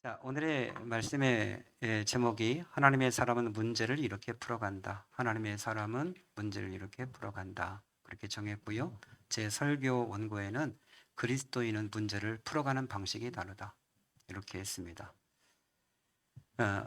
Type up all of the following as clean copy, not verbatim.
자, 오늘의 말씀의 제목이 하나님의 사람은 문제를 이렇게 풀어간다. 하나님의 사람은 문제를 이렇게 풀어간다. 그렇게 정했고요. 제 설교 원고에는 그리스도인은 문제를 풀어가는 방식이 다르다. 이렇게 했습니다.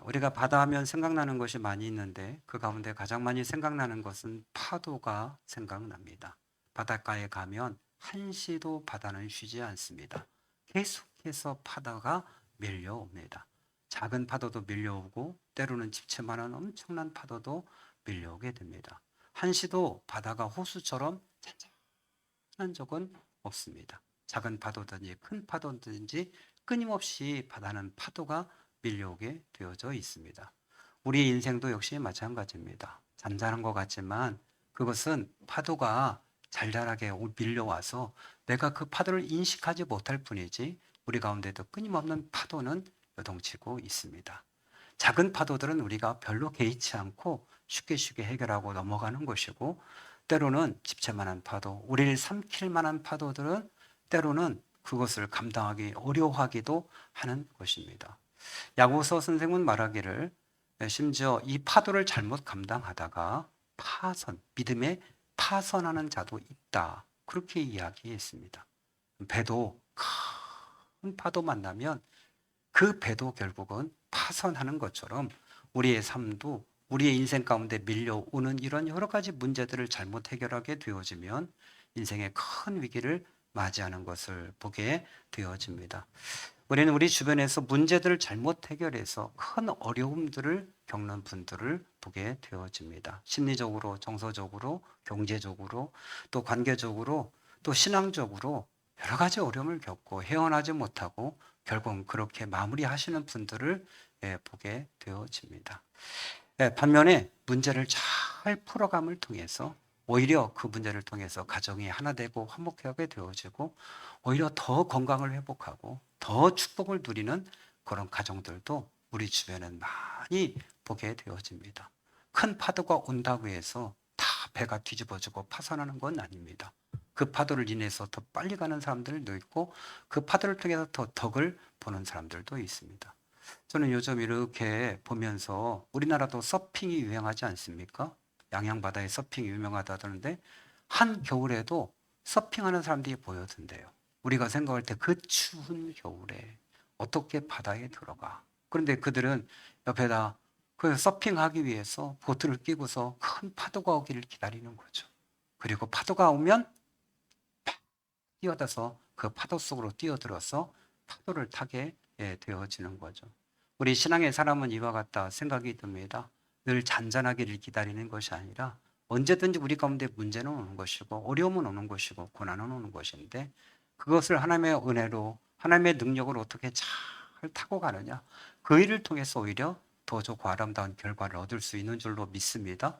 우리가 바다 하면 생각나는 것이 많이 있는데 그 가운데 가장 많이 생각나는 것은 파도가 생각납니다. 바닷가에 가면 한시도 바다는 쉬지 않습니다. 계속해서 파도가 밀려옵니다. 작은 파도도 밀려오고 때로는 집채만한 엄청난 파도도 밀려오게 됩니다. 한시도 바다가 호수처럼 잔잔한 적은 없습니다. 작은 파도든지 큰 파도든지 끊임없이 바다는 파도가 밀려오게 되어져 있습니다. 우리 인생도 역시 마찬가지입니다. 잔잔한 것 같지만 그것은 파도가 잘잘하게 밀려와서 내가 그 파도를 인식하지 못할 뿐이지 우리 가운데도 끊임없는 파도는 요동치고 있습니다. 작은 파도들은 우리가 별로 개의치 않고 쉽게 해결하고 넘어가는 것이고 때로는 집채만한 파도, 우리를 삼킬 만한 파도들은 때로는 그것을 감당하기 어려워하기도 하는 것입니다. 야고보서 선생은 말하기를 심지어 이 파도를 잘못 감당하다가 믿음에 파선하는 자도 있다. 그렇게 이야기했습니다. 배도 큰 파도 만나면 그 배도 결국은 파선하는 것처럼 우리의 삶도 우리의 인생 가운데 밀려오는 이런 여러 가지 문제들을 잘못 해결하게 되어지면 인생의 큰 위기를 맞이하는 것을 보게 되어집니다. 우리는 우리 주변에서 문제들을 잘못 해결해서 큰 어려움들을 겪는 분들을 보게 되어집니다. 심리적으로, 정서적으로, 경제적으로, 또 관계적으로, 또 신앙적으로 여러 가지 어려움을 겪고 헤어나지 못하고 결국 그렇게 마무리하시는 분들을 보게 되어집니다. 반면에 문제를 잘 풀어감을 통해서 오히려 그 문제를 통해서 가정이 하나 되고 화목하게 되어지고 오히려 더 건강을 회복하고 더 축복을 누리는 그런 가정들도 우리 주변은 많이 보게 되어집니다. 큰 파도가 온다고 해서 다 배가 뒤집어지고 파산하는 건 아닙니다. 그 파도를 인해서 더 빨리 가는 사람들도 있고 그 파도를 통해서 더 덕을 보는 사람들도 있습니다. 저는 요즘 이렇게 보면서 우리나라도 서핑이 유행하지 않습니까? 양양바다에 서핑이 유명하다던데 한겨울에도 서핑하는 사람들이 보여든대요. 우리가 생각할 때 그 추운 겨울에 어떻게 바다에 들어가? 그런데 그들은 옆에다 그 서핑하기 위해서 보트를 끼고서 큰 파도가 오기를 기다리는 거죠. 그리고 파도가 오면 뛰어들어서 그 파도 속으로 뛰어들어서 파도를 타게 되어지는 거죠. 우리 신앙의 사람은 이와 같다 생각이 듭니다. 늘 잔잔하기를 기다리는 것이 아니라 언제든지 우리 가운데 문제는 오는 것이고 어려움은 오는 것이고 고난은 오는 것인데 그것을 하나님의 은혜로 하나님의 능력으로 어떻게 잘 타고 가느냐 그 일을 통해서 오히려 더 좋고 아름다운 결과를 얻을 수 있는 줄로 믿습니다.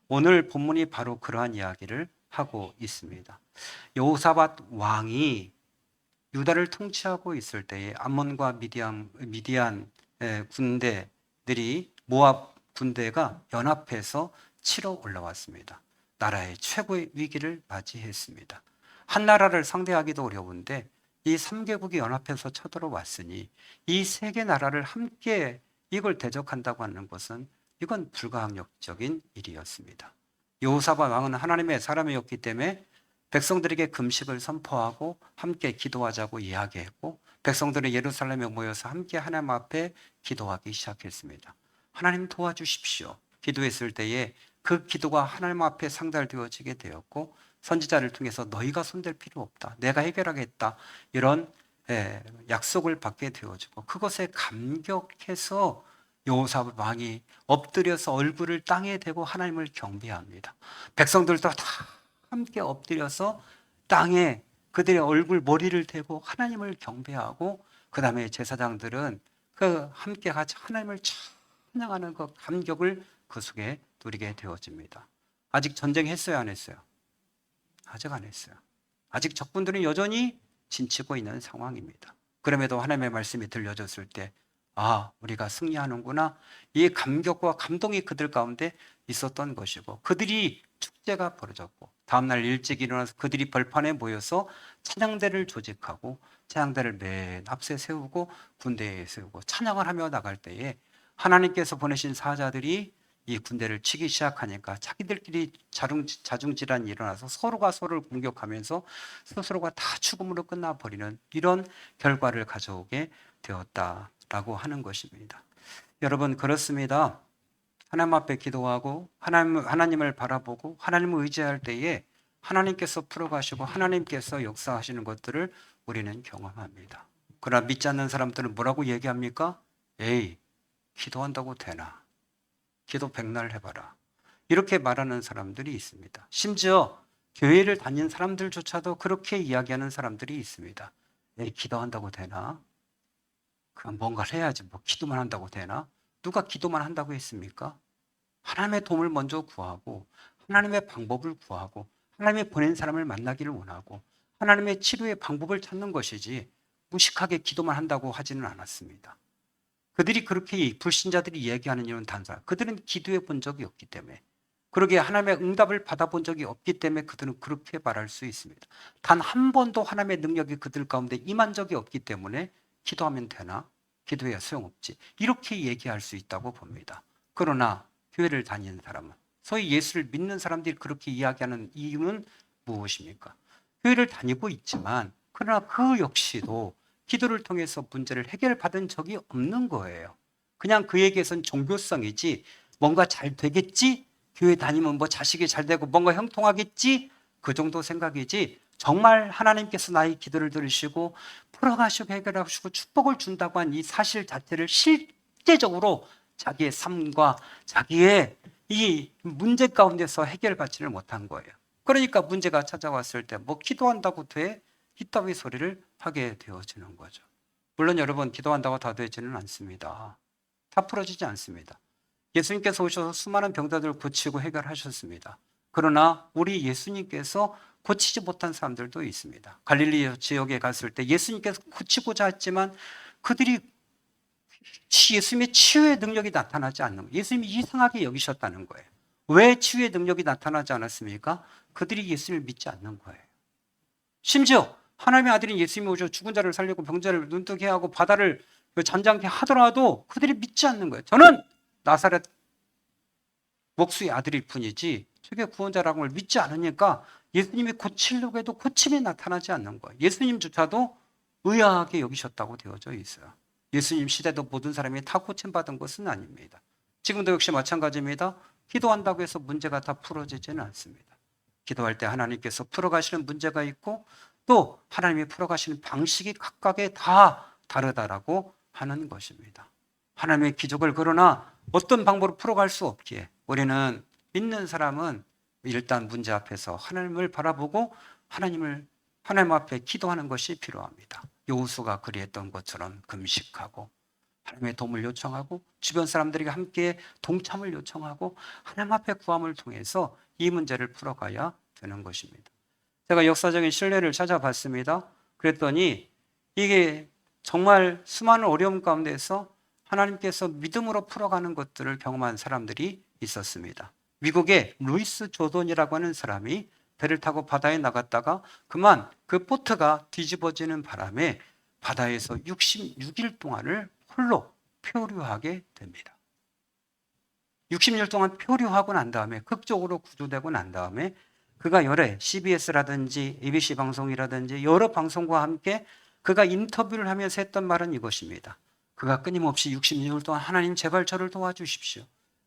오늘 본문이 바로 그러한 이야기를 하고 있습니다. 여호사밧 왕이 유다를 통치하고 있을 때에 암몬과 미디안 군대들이 모압 군대가 연합해서 치러 올라왔습니다. 나라의 최고의 위기를 맞이했습니다. 한 나라를 상대하기도 어려운데 이 3개국이 연합해서 쳐들어왔으니 이 3개 나라를 함께 이걸 대적한다고 하는 것은 이건 불가항력적인 일이었습니다. 여호사밧 왕은 하나님의 사람이었기 때문에 백성들에게 금식을 선포하고 함께 기도하자고 이야기했고 백성들은 예루살렘에 모여서 함께 하나님 앞에 기도하기 시작했습니다. 하나님 도와주십시오. 기도했을 때에 그 기도가 하나님 앞에 상달되어지게 되었고 선지자를 통해서 너희가 손댈 필요 없다. 내가 해결하겠다. 이런 약속을 받게 되어지고 그것에 감격해서 여호사밧 왕이 엎드려서 얼굴을 땅에 대고 하나님을 경배합니다. 백성들도 다 함께 엎드려서 땅에 그들의 얼굴 머리를 대고 하나님을 경배하고 그 다음에 제사장들은 그 함께 같이 하나님을 찬양하는 그 감격을 그 속에 누리게 되어집니다. 아직 전쟁했어요, 안 했어요? 아직 안 했어요. 아직 적군들은 여전히 진치고 있는 상황입니다. 그럼에도 하나님의 말씀이 들려졌을 때 우리가 승리하는구나. 이 감격과 감동이 그들 가운데 있었던 것이고 그들이 축제가 벌어졌고 다음날 일찍 일어나서 그들이 벌판에 모여서 찬양대를 조직하고 재앙대를 맨 앞에 세우고 군대에 세우고 찬양을 하며 나갈 때에 하나님께서 보내신 사자들이 이 군대를 치기 시작하니까 자기들끼리 자중질환이 일어나서 서로가 서로를 공격하면서 스스로가 다 죽음으로 끝나버리는 이런 결과를 가져오게 되었다라고 하는 것입니다. 여러분, 그렇습니다. 하나님 앞에 기도하고 하나님을 바라보고 하나님을 의지할 때에 하나님께서 풀어가시고 하나님께서 역사하시는 것들을 우리는 경험합니다. 그러나 믿지 않는 사람들은 뭐라고 얘기합니까? 에이, 기도한다고 되나? 기도 백날 해봐라. 이렇게 말하는 사람들이 있습니다. 심지어 교회를 다니는 사람들조차도 그렇게 이야기하는 사람들이 있습니다. 에이, 기도한다고 되나? 그럼 뭔가를 해야지. 뭐 기도만 한다고 되나? 누가 기도만 한다고 했습니까? 하나님의 도움을 먼저 구하고 하나님의 방법을 구하고 하나님의 보낸 사람을 만나기를 원하고 하나님의 치료의 방법을 찾는 것이지 무식하게 기도만 한다고 하지는 않았습니다. 그들이 그렇게 불신자들이 얘기하는 이유는 단순한 그들은 기도해 본 적이 없기 때문에 그러기에 하나님의 응답을 받아본 적이 없기 때문에 그들은 그렇게 말할 수 있습니다. 단 한 번도 하나님의 능력이 그들 가운데 임한 적이 없기 때문에 기도하면 되나? 기도해야 소용없지. 이렇게 얘기할 수 있다고 봅니다. 그러나 교회를 다니는 사람은 소위 예수를 믿는 사람들이 그렇게 이야기하는 이유는 무엇입니까? 교회를 다니고 있지만 그러나 그 역시도 기도를 통해서 문제를 해결받은 적이 없는 거예요. 그냥 그에게선 종교성이지 뭔가 잘 되겠지? 교회 다니면 뭐 자식이 잘 되고 뭔가 형통하겠지? 그 정도 생각이지 정말 하나님께서 나의 기도를 들으시고 풀어가시고 해결하시고 축복을 준다고 한 이 사실 자체를 실제적으로 자기의 삶과 자기의 이 문제 가운데서 해결받지를 못한 거예요. 그러니까 문제가 찾아왔을 때 뭐 기도한다고 돼? 이따위 소리를 하게 되어지는 거죠. 물론 여러분 기도한다고 다 되지는 않습니다. 다 풀어지지 않습니다. 예수님께서 오셔서 수많은 병자들을 고치고 해결하셨습니다. 그러나 우리 예수님께서 고치지 못한 사람들도 있습니다. 갈릴리 지역에 갔을 때 예수님께서 고치고자 했지만 그들이 예수님의 치유의 능력이 나타나지 않는 거예요. 예수님이 이상하게 여기셨다는 거예요. 왜 치유의 능력이 나타나지 않았습니까? 그들이 예수님을 믿지 않는 거예요. 심지어 하나님의 아들인 예수님이 오셔서 죽은 자를 살리고 병자를 눈뜨게 하고 바다를 잠잠케 하더라도 그들이 믿지 않는 거예요. 저는 나사렛 목수의 아들일 뿐이지 저게 구원자라는 걸 믿지 않으니까 예수님이 고치려고 해도 고침이 나타나지 않는 거예요. 예수님조차도 의아하게 여기셨다고 되어져 있어요. 예수님 시대도 모든 사람이 다 고침받은 것은 아닙니다. 지금도 역시 마찬가지입니다. 기도한다고 해서 문제가 다 풀어지지는 않습니다. 기도할 때 하나님께서 풀어가시는 문제가 있고 또 하나님이 풀어가시는 방식이 각각에 다 다르다라고 하는 것입니다. 하나님의 기적을 그러나 어떤 방법으로 풀어갈 수 없기에 우리는 믿는 사람은 일단 문제 앞에서 하나님을 바라보고 하나님 앞에 기도하는 것이 필요합니다. 여호수가 그리했던 것처럼 금식하고 하나님의 도움을 요청하고 주변 사람들에게 함께 동참을 요청하고 하나님 앞에 구함을 통해서 이 문제를 풀어가야 되는 것입니다. 제가 역사적인 신뢰를 찾아봤습니다. 그랬더니 이게 정말 수많은 어려움 가운데서 하나님께서 믿음으로 풀어가는 것들을 경험한 사람들이 있었습니다. 미국의 루이스 조던이라고 하는 사람이 배를 타고 바다에 나갔다가 그만 그 보트가 뒤집어지는 바람에 바다에서 66일 동안을 홀로 표류하게 됩니다. 60일 동안 표류하고 난 다음에 극적으로 구조되고 난 다음에 그가 여러 CBS라든지 ABC 방송이라든지 여러 방송과 함께 그가 인터뷰를 하면서 했던 말은 이것입니다. 그가 끊임없이 66일 동안 하나님 제발 저를 도와주십시오.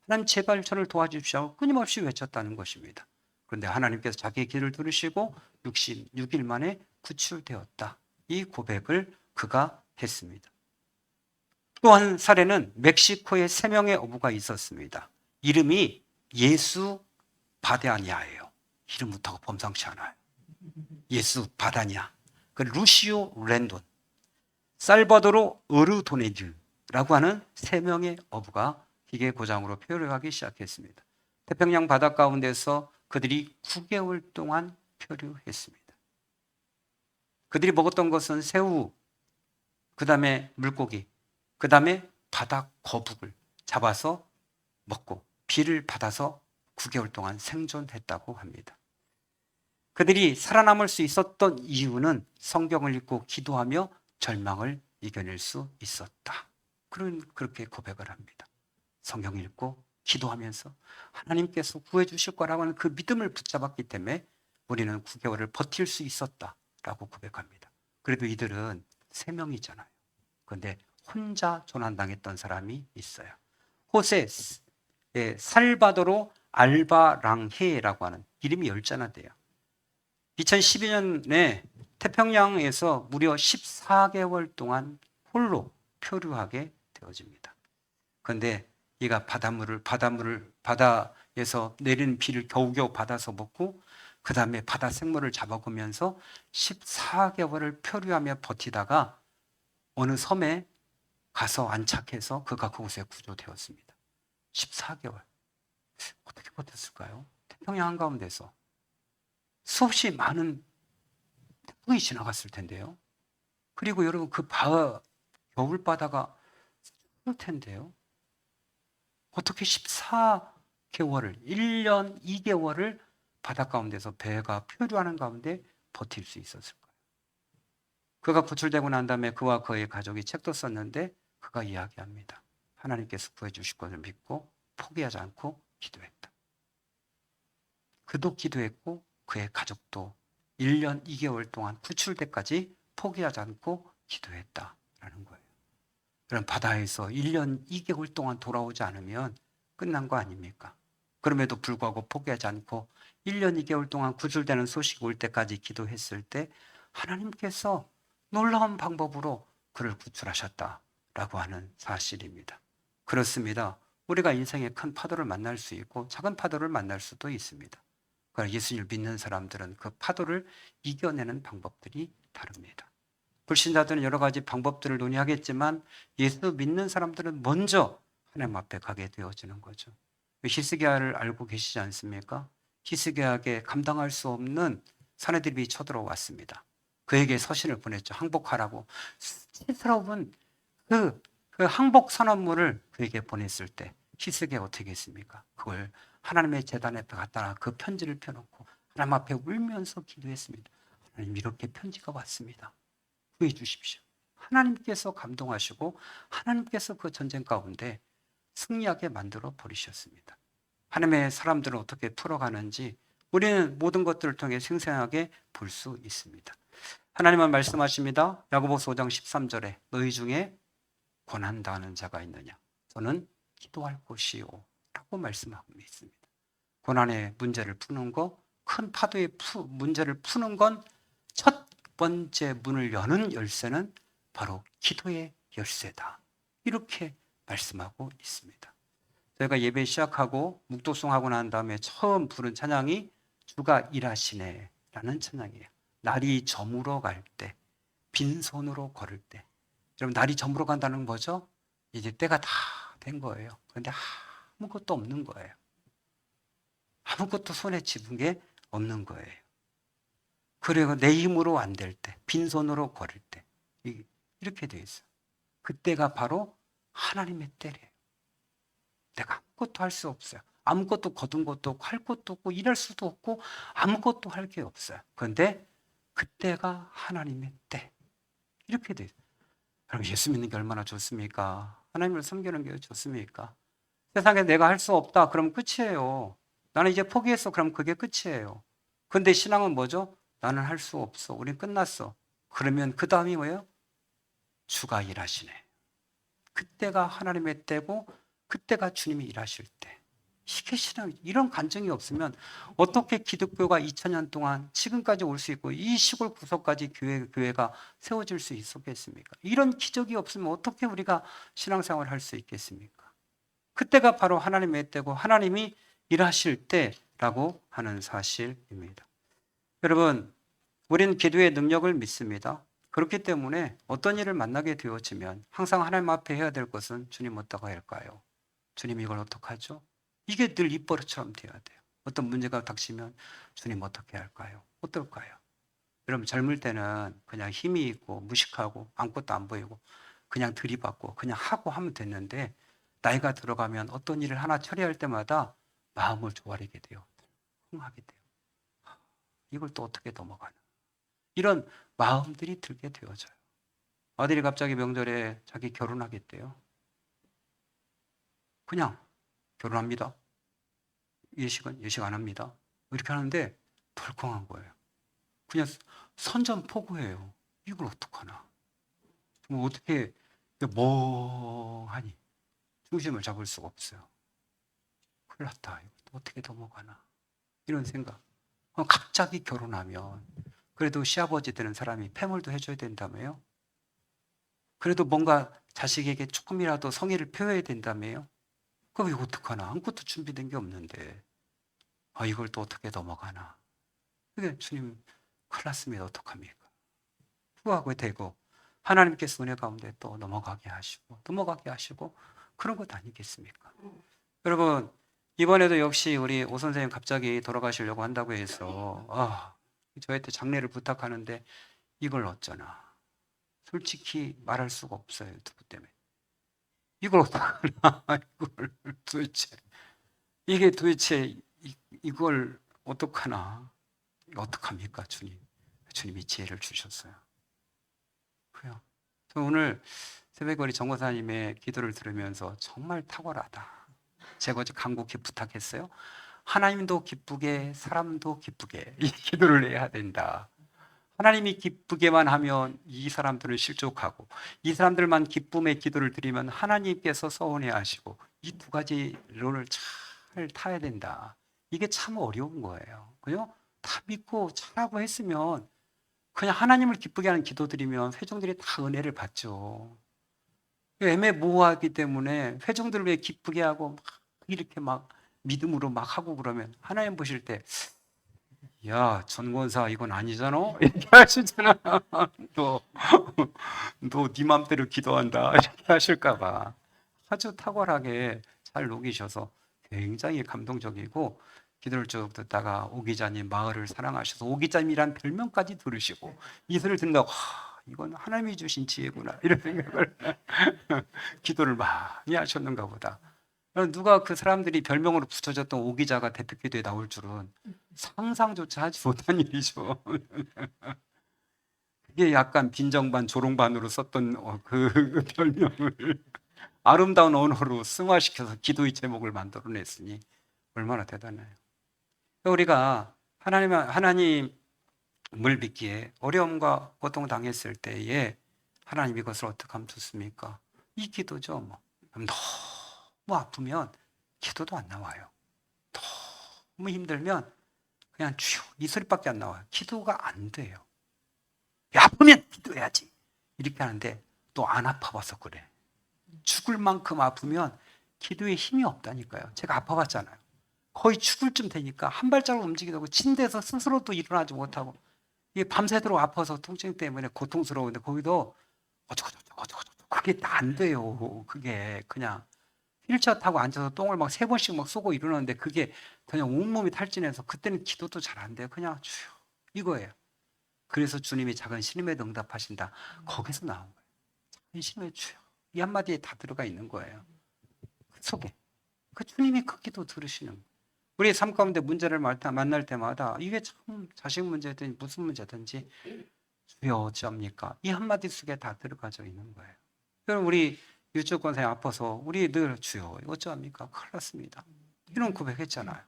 하나님 제발 저를 도와주십시오. 끊임없이 외쳤다는 것입니다. 그런데 하나님께서 자기의 기도를 들으시고 66일 만에 구출되었다. 이 고백을 그가 했습니다. 또 한 사례는 멕시코에 3명의 어부가 있었습니다. 이름이 예수 바다냐예요. 이름부터가 범상치 않아요. 예수 바다냐. 그 루시오 렌돈, 살바도로 어르도네즈라고 하는 3명의 어부가 기계 고장으로 표류하기 시작했습니다. 태평양 바다 가운데서 그들이 9개월 동안 표류했습니다. 그들이 먹었던 것은 새우, 그 다음에 물고기, 그 다음에 바다 거북을 잡아서 먹고 비를 받아서 9개월 동안 생존했다고 합니다. 그들이 살아남을 수 있었던 이유는 성경을 읽고 기도하며 절망을 이겨낼 수 있었다. 그렇게 고백을 합니다. 성경 읽고 기도하면서 하나님께서 구해주실 거라고 하는 그 믿음을 붙잡았기 때문에 우리는 9개월을 버틸 수 있었다라고 고백합니다. 그래도 이들은 3명이잖아요. 그런데 혼자 조난당했던 사람이 있어요. 호세, 살바도로 알바랑헤라고 하는 이름이 10자나 돼요. 2012년에 태평양에서 무려 14개월 동안 홀로 표류하게 되어집니다. 그런데 얘가 바다에서 내리는 비를 겨우겨우 받아서 먹고 그 다음에 바다 생물을 잡아보면서 14개월을 표류하며 버티다가 어느 섬에 가서 안착해서 그가 그곳에 구조되었습니다. 14개월. 어떻게 버텼을까요? 태평양 한가운데서 수없이 많은 태풍이 지나갔을 텐데요. 그리고 여러분 그 겨울바다가 쏠 텐데요. 어떻게 14개월을 1년 2개월을 바다 가운데서 배가 표류하는 가운데 버틸 수 있었을까요? 그가 구출되고 난 다음에 그와 그의 가족이 책도 썼는데 그가 이야기합니다. 하나님께서 구해주실 것을 믿고 포기하지 않고 기도했다. 그도 기도했고 그의 가족도 1년 2개월 동안 구출때까지 포기하지 않고 기도했다라는 거예요. 그럼 바다에서 1년 2개월 동안 돌아오지 않으면 끝난 거 아닙니까? 그럼에도 불구하고 포기하지 않고 1년 2개월 동안 구출되는 소식이 올 때까지 기도했을 때 하나님께서 놀라운 방법으로 그를 구출하셨다라고 하는 사실입니다. 그렇습니다. 우리가 인생의 큰 파도를 만날 수 있고 작은 파도를 만날 수도 있습니다. 그러나 예수님을 믿는 사람들은 그 파도를 이겨내는 방법들이 다릅니다. 불신자들은 여러 가지 방법들을 논의하겠지만 예수 믿는 사람들은 먼저 하나님 앞에 가게 되어지는 거죠. 히스기야를 알고 계시지 않습니까? 히스기야에게 감당할 수 없는 사내들이 쳐들어왔습니다. 그에게 서신을 보냈죠. 항복하라고. 수치스러운 그 항복 선언문을 그에게 보냈을 때 히스기야가 어떻게 했습니까? 그걸 하나님의 제단에 갖다가 그 편지를 펴놓고 하나님 앞에 울면서 기도했습니다. 하나님 이렇게 편지가 왔습니다. 구해 주십시오. 하나님께서 감동하시고 하나님께서 그 전쟁 가운데 승리하게 만들어 버리셨습니다. 하나님의 사람들은 어떻게 풀어가는지 우리는 모든 것들을 통해 생생하게 볼 수 있습니다. 하나님은 말씀하십니다. 야고보서 5장 13절에 너희 중에 고난당하는 자가 있느냐? 저는 기도할 곳이요 라고 말씀하고 있습니다. 고난의 문제를 푸는 거, 큰 파도의 문제를 푸는 건 첫 번째 문을 여는 열쇠는 바로 기도의 열쇠다. 이렇게 말씀하고 있습니다. 저희가 예배 시작하고 묵도송하고 난 다음에 처음 부른 찬양이 주가 일하시네 라는 찬양이에요. 날이 저물어 갈 때, 빈손으로 걸을 때. 여러분 날이 저물어 간다는 건 뭐죠? 이제 때가 다 된 거예요. 그런데 아무것도 없는 거예요. 아무것도 손에 집은 게 없는 거예요. 그리고 내 힘으로 안 될 때, 빈손으로 걸을 때 이렇게 돼 있어요. 그때가 바로 하나님의 때래요. 내가 아무것도 할 수 없어요. 아무것도 거둔 것도 없고 할 것도 없고 일할 수도 없고 아무것도 할 게 없어요. 그런데 그때가 하나님의 때. 이렇게 돼 있어요. 여러분 예수 믿는 게 얼마나 좋습니까? 하나님을 섬기는 게 좋습니까? 세상에 내가 할 수 없다 그럼 끝이에요. 나는 이제 포기했어 그럼 그게 끝이에요. 근데 신앙은 뭐죠? 나는 할 수 없어. 우린 끝났어. 그러면 그 다음이 뭐예요? 주가 일하시네. 그때가 하나님의 때고 그때가 주님이 일하실 때. 이게 신앙, 이런 간증이 없으면 어떻게 기독교가 2000년 동안 지금까지 올 수 있고 이 시골 구석까지 교회가 세워질 수 있었겠습니까? 이런 기적이 없으면 어떻게 우리가 신앙생활을 할 수 있겠습니까? 그때가 바로 하나님의 때고 하나님이 일하실 때라고 하는 사실입니다. 여러분, 우리는 기도의 능력을 믿습니다. 그렇기 때문에 어떤 일을 만나게 되어지면 항상 하나님 앞에 해야 될 것은 주님 어떻게 할까요? 주님 이걸 어떡하죠? 이게 늘 입버릇처럼 돼야 돼요. 어떤 문제가 닥치면 주님 어떻게 할까요? 어떨까요? 여러분 젊을 때는 그냥 힘이 있고 무식하고 아무것도 안 보이고 그냥 들이받고 그냥 하고 하면 됐는데 나이가 들어가면 어떤 일을 하나 처리할 때마다 마음을 조아리게 돼요. 흥하게 돼요. 이걸 또 어떻게 넘어가나. 이런 마음들이 들게 되어져요. 아들이 갑자기 명절에 자기 결혼하겠대요. 그냥 결혼합니다. 예식 안 합니다. 이렇게 하는데 덜컹한 거예요. 그냥 선전포고예요. 이걸 어떡하나. 뭐 어떻게 멍하니 중심을 잡을 수가 없어요. 큰일 났다. 이거 어떻게 넘어가나. 이런 생각. 갑자기 결혼하면 그래도 시아버지 되는 사람이 패물도 해줘야 된다며요. 그래도 뭔가 자식에게 조금이라도 성의를 표해야 된다며요. 그럼 이거 어떡하나. 아무것도 준비된 게 없는데 이걸 또 어떻게 넘어가나. 그게 주님 큰일 났습니다. 어떡합니까? 후하고 되고 하나님께서 은혜 가운데 또 넘어가게 하시고 그런 것 아니겠습니까? 여러분 이번에도 역시 우리 오 선생님 갑자기 돌아가시려고 한다고 해서 저한테 장례를 부탁하는데 이걸 어쩌나. 솔직히 말할 수가 없어요. 두부 때문에. 이걸 어떡하나. 이걸 도대체 이게 도대체 이걸 어떡하나. 어떡합니까 주님. 주님이 지혜를 주셨어요. 그래요. 오늘 새벽거리 정거사님의 기도를 들으면서 정말 탁월하다. 제가 어제 간곡히 부탁했어요. 하나님도 기쁘게 사람도 기쁘게 이 기도를 해야 된다. 하나님이 기쁘게만 하면 이 사람들은 실족하고 이 사람들만 기쁨의 기도를 드리면 하나님께서 서운해 하시고 이 두 가지 론을 잘 타야 된다. 이게 참 어려운 거예요. 그죠? 다 믿고 잘하고 했으면 그냥 하나님을 기쁘게 하는 기도 드리면 회중들이 다 은혜를 받죠. 애매모호하기 때문에 회중들을 왜 기쁘게 하고 막 이렇게 막 믿음으로 막 하고 그러면 하나님 보실 때 야, 전권사 이건 아니잖아? 이렇게 하시잖아. 너, 너 네 맘대로 기도한다. 이렇게 하실까 봐. 아주 탁월하게 잘 녹이셔서 굉장히 감동적이고 기도를 쭉 듣다가 오 기자님 마을을 사랑하셔서 오 기자님이란 별명까지 들으시고 이슬을 듣는다고 이건 하나님이 주신 지혜구나 이런 생각을 기도를 많이 하셨는가 보다. 누가 그 사람들이 별명으로 붙여졌던 오 기자가 대표 기도에 나올 줄은 상상조차 하지 못한 일이죠. 그게 약간 빈정반 조롱반으로 썼던 그 별명을 아름다운 언어로 승화시켜서 기도의 제목을 만들어냈으니 얼마나 대단해요. 우리가 하나님을 믿기에 어려움과 고통 당했을 때에 하나님 이것을 어떻게 하면 좋습니까? 이 기도죠. 너무 아프면 기도도 안 나와요. 너무 힘들면 그냥 주여 이 소리밖에 안 나와요. 기도가 안 돼요. 아프면 기도해야지. 이렇게 하는데 또 안 아파봐서 그래. 죽을 만큼 아프면 기도에 힘이 없다니까요. 제가 아파봤잖아요. 거의 죽을 쯤 되니까 한 발자국 움직이도 하고 침대에서 스스로도 일어나지 못하고 이게 밤새도록 아파서 통증 때문에 고통스러운데 거기도 어쩌고저쩌고 그게 안 돼요. 그게 그냥 휠체어 타고 앉아서 똥을 막 3번씩 막 쏘고 이러는데 그게 그냥 온몸이 탈진해서 그때는 기도도 잘 안 돼요. 그냥 주여 이거예요. 그래서 주님이 작은 신임에도 응답하신다. 거기서 나온 거예요. 작은 신임의 주여 이 한마디에 다 들어가 있는 거예요. 그 속에 그 주님이 그 기도 들으시는 거예요. 우리의 삶 가운데 문제를 만날 때마다 이게 참 자식 문제든 무슨 문제든지 주여 어찌합니까? 이 한마디 속에 다 들어가져 있는 거예요. 그럼 우리 유치원생이 아파서 우리 늘 주여 어찌합니까? 큰일 났습니다. 이런 고백했잖아요.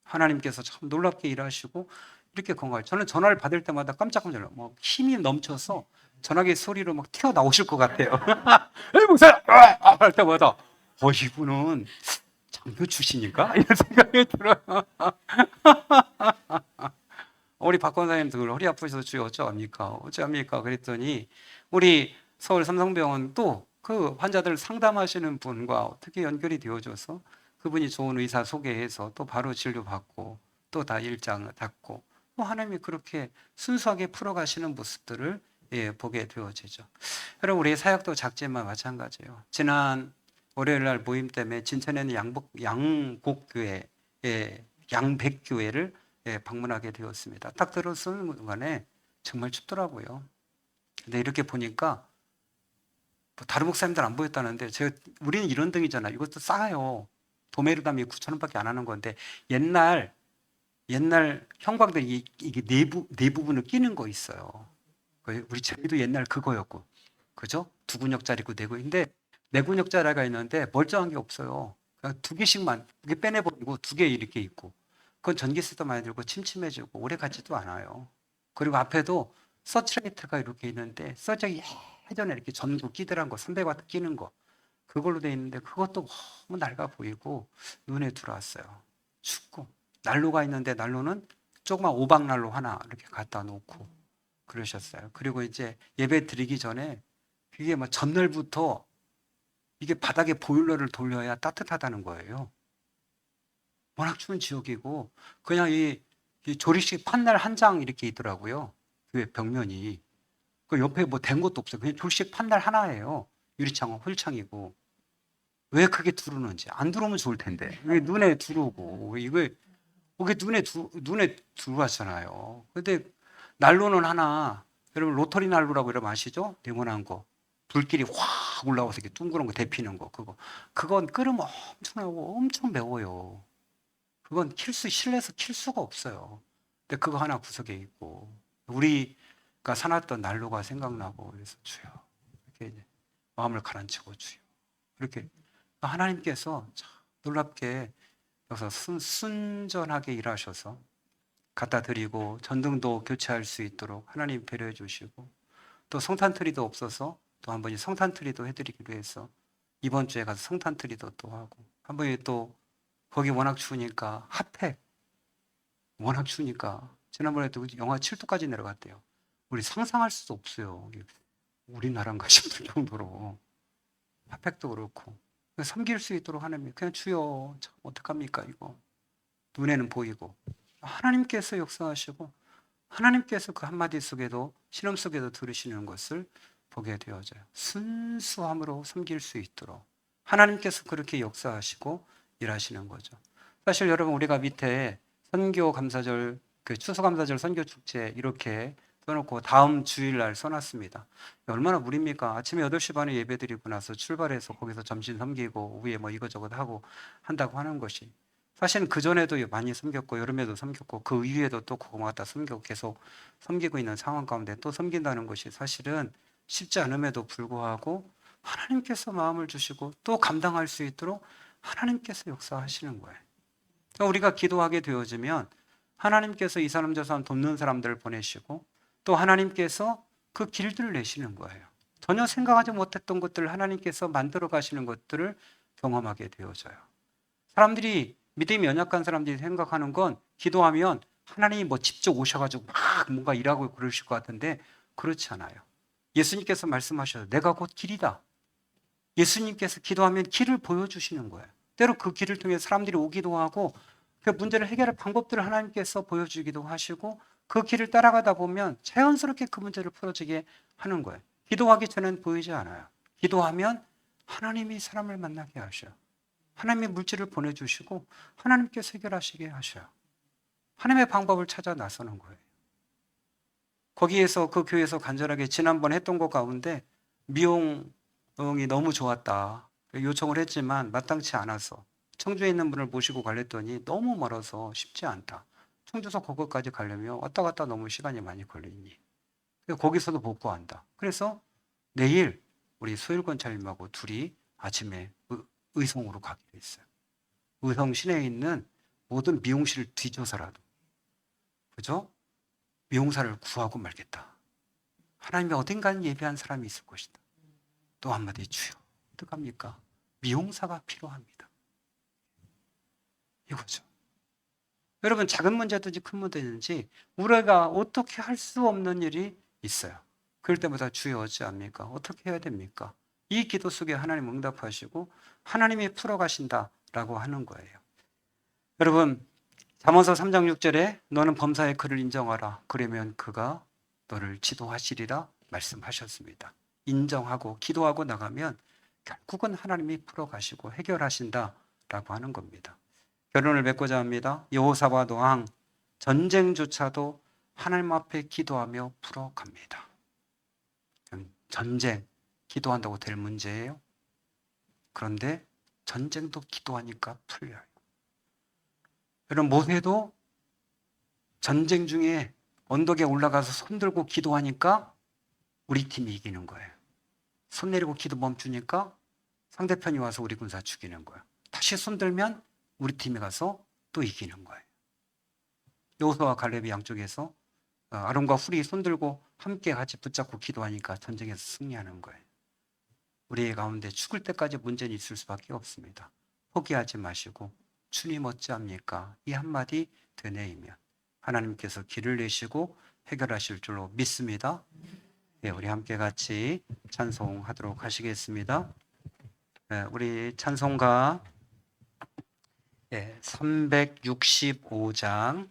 하나님께서 참 놀랍게 일하시고 이렇게 건강을 저는 전화를 받을 때마다 깜짝 놀라요. 뭐 힘이 넘쳐서 전화기 소리로 막 튀어나오실 것 같아요. 에이 목사님! 할 때마다 이분은 장교 출신인가? 이런 생각이 들어요. 우리 박 권사님도 허리 아프셔서 주여 어쩌합니까? 그랬더니 우리 서울 삼성병원 또 그 환자들 상담하시는 분과 어떻게 연결이 되어져서 그분이 좋은 의사 소개해서 또 바로 진료받고 또 다 일장 닫고 하나님이 그렇게 순수하게 풀어가시는 모습들을 보게 되어지죠. 여러분 우리 사역도 작지만 마찬가지예요. 지난 월요일 날 모임 때문에 진천에는 양곡교회, 양백교회를 방문하게 되었습니다. 딱 들었을 순간에 정말 춥더라고요. 근데 이렇게 보니까 다른 목사님들 안 보였다는데 우리는 이런 등이잖아요. 이것도 싸요. 도메르담이 9,000원밖에 안 하는 건데 옛날 형광등이 이게 내부분을 끼는 거 있어요. 우리 재미도 옛날 그거였고 그죠? 2근육짜리 있고 4근육인데 4근육짜리가 있는데 멀쩡한 게 없어요. 그냥 2개씩만 이게 빼내버리고 2개 이렇게 있고 그건 전기세도 많이 들고 침침해지고 오래 가지도 않아요. 그리고 앞에도 서치라이트가 이렇게 있는데 서치 예전에 이렇게 전구 끼들한 거 300와트 끼는 거 그걸로 돼 있는데 그것도 너무 낡아 보이고 눈에 들어왔어요. 춥고 난로가 있는데 난로는 조그만 오박난로 하나 이렇게 갖다 놓고 그러셨어요. 그리고 이제 예배 드리기 전에 그게 막 전날부터 이게 바닥에 보일러를 돌려야 따뜻하다는 거예요. 워낙 추운 지역이고 그냥 이 조리식 판넬 한 장 이렇게 있더라고요. 교회 벽면이. 그 옆에 뭐 된 것도 없어요. 그냥 조리식 판넬 하나예요. 유리창은 홀창이고. 왜 크게 두르는지. 안 두르면 좋을 텐데. 왜 눈에 두르고. 이게 눈에 들어왔잖아요. 근데 난로는 하나, 여러분 로터리 난로라고 여러분 아시죠? 네모난 거. 불길이 확 올라와서 이렇게 둥그런 거 데피는 거. 그건 끓으면 엄청나고 엄청 매워요. 그건 실내에서 킬 수가 없어요. 근데 그거 하나 구석에 있고. 우리가 사놨던 난로가 생각나고 그래서 주여. 이렇게 이제 마음을 가라앉히고 주여. 이렇게 하나님께서 참 놀랍게 여기서 순전하게 일하셔서 갖다 드리고 전등도 교체할 수 있도록 하나님 배려해 주시고 또 성탄트리도 없어서 또 한 번이 성탄트리도 해드리기로 해서 이번 주에 가서 성탄트리도 또 하고 한 번이 또 거기 워낙 추우니까 핫팩 워낙 추우니까 지난번에도 영하 7도까지 내려갔대요. 우리 상상할 수도 없어요. 우리나라인가 싶을 정도로 핫팩도 그렇고 섬길 수 있도록 하나님 그냥 주여 참 어떡합니까 이거 눈에는 보이고 하나님께서 역사하시고 하나님께서 그 한마디 속에도 신음 속에도 들으시는 것을 보게 되어져요. 순수함으로 섬길 수 있도록 하나님께서 그렇게 역사하시고 일하시는 거죠. 사실 여러분 우리가 밑에 선교 감사절 그 추수감사절 선교 축제 이렇게 써놓고 다음 주일날 써놨습니다. 얼마나 무리입니까? 아침에 8시 반에 예배드리고 나서 출발해서 거기서 점심 섬기고 위에 뭐 이것저것 하고 한다고 하는 것이 사실은 그전에도 많이 섬겼고 여름에도 섬겼고 그 이후에도 또 그거 갖다 섬기고 계속 섬기고 있는 상황 가운데 또 섬긴다는 것이 사실은 쉽지 않음에도 불구하고 하나님께서 마음을 주시고 또 감당할 수 있도록 하나님께서 역사하시는 거예요. 그러니까 우리가 기도하게 되어지면 하나님께서 이 사람 저 사람 돕는 사람들을 보내시고 또 하나님께서 그 길들을 내시는 거예요. 전혀 생각하지 못했던 것들을 하나님께서 만들어 가시는 것들을 경험하게 되어져요. 사람들이 믿음이 연약한 사람들이 생각하는 건 기도하면 하나님이 뭐 직접 오셔가지고 막 뭔가 일하고 그러실 것 같은데 그렇지 않아요. 예수님께서 말씀하셔서 내가 곧 길이다. 예수님께서 기도하면 길을 보여주시는 거예요. 때로 그 길을 통해 사람들이 오기도 하고 그 문제를 해결할 방법들을 하나님께서 보여주기도 하시고 그 길을 따라가다 보면 자연스럽게 그 문제를 풀어지게 하는 거예요. 기도하기 전엔 보이지 않아요. 기도하면 하나님이 사람을 만나게 하셔요. 하나님의 물질을 보내주시고 하나님께서 해결하시게 하셔요. 하나님의 방법을 찾아 나서는 거예요. 거기에서 그 교회에서 간절하게 지난번 했던 것 가운데 미용이 너무 좋았다. 요청을 했지만 마땅치 않아서 청주에 있는 분을 모시고 가랬더니 너무 멀어서 쉽지 않다. 청주서 거기까지 가려면 왔다 갔다 너무 시간이 많이 걸리니 거기서도 복구한다. 그래서 내일 우리 소일권 차림하고 둘이 아침에 의성으로 가기로 했어요. 의성 시내에 있는 모든 미용실을 뒤져서라도 그죠? 미용사를 구하고 말겠다. 하나님이 어딘가는 예배한 사람이 있을 것이다. 또 한마디 주여 어떡합니까? 미용사가 필요합니다. 이거죠. 여러분 작은 문제든지 큰 문제든지 우리가 어떻게 할 수 없는 일이 있어요. 그럴 때마다 주여 어찌합니까? 어떻게 해야 됩니까? 이 기도 속에 하나님 응답하시고 하나님이 풀어가신다라고 하는 거예요. 여러분 잠언서 3장 6절에 너는 범사의 그를 인정하라. 그러면 그가 너를 지도하시리라 말씀하셨습니다. 인정하고 기도하고 나가면 결국은 하나님이 풀어가시고 해결하신다라고 하는 겁니다. 결론을 맺고자 합니다. 여호사밧 왕 전쟁조차도 하나님 앞에 기도하며 풀어갑니다. 전쟁 기도한다고 될 문제예요? 그런데 전쟁도 기도하니까 풀려요. 여러분 모세도 전쟁 중에 언덕에 올라가서 손 들고 기도하니까 우리 팀이 이기는 거예요. 손 내리고 기도 멈추니까 상대편이 와서 우리 군사 죽이는 거예요. 다시 손 들면 우리 팀이 가서 또 이기는 거예요. 여호수아와 갈렙이 양쪽에서 아론과 훌이 손 들고 함께 같이 붙잡고 기도하니까 전쟁에서 승리하는 거예요. 우리 가운데 죽을 때까지 문제는 있을 수밖에 없습니다. 포기하지 마시고 주님 어찌합니까? 이 한마디 되뇌이면 하나님께서 길을 내시고 해결하실 줄로 믿습니다. 네, 우리 함께 같이 찬송하도록 하시겠습니다. 네, 우리 찬송가 365장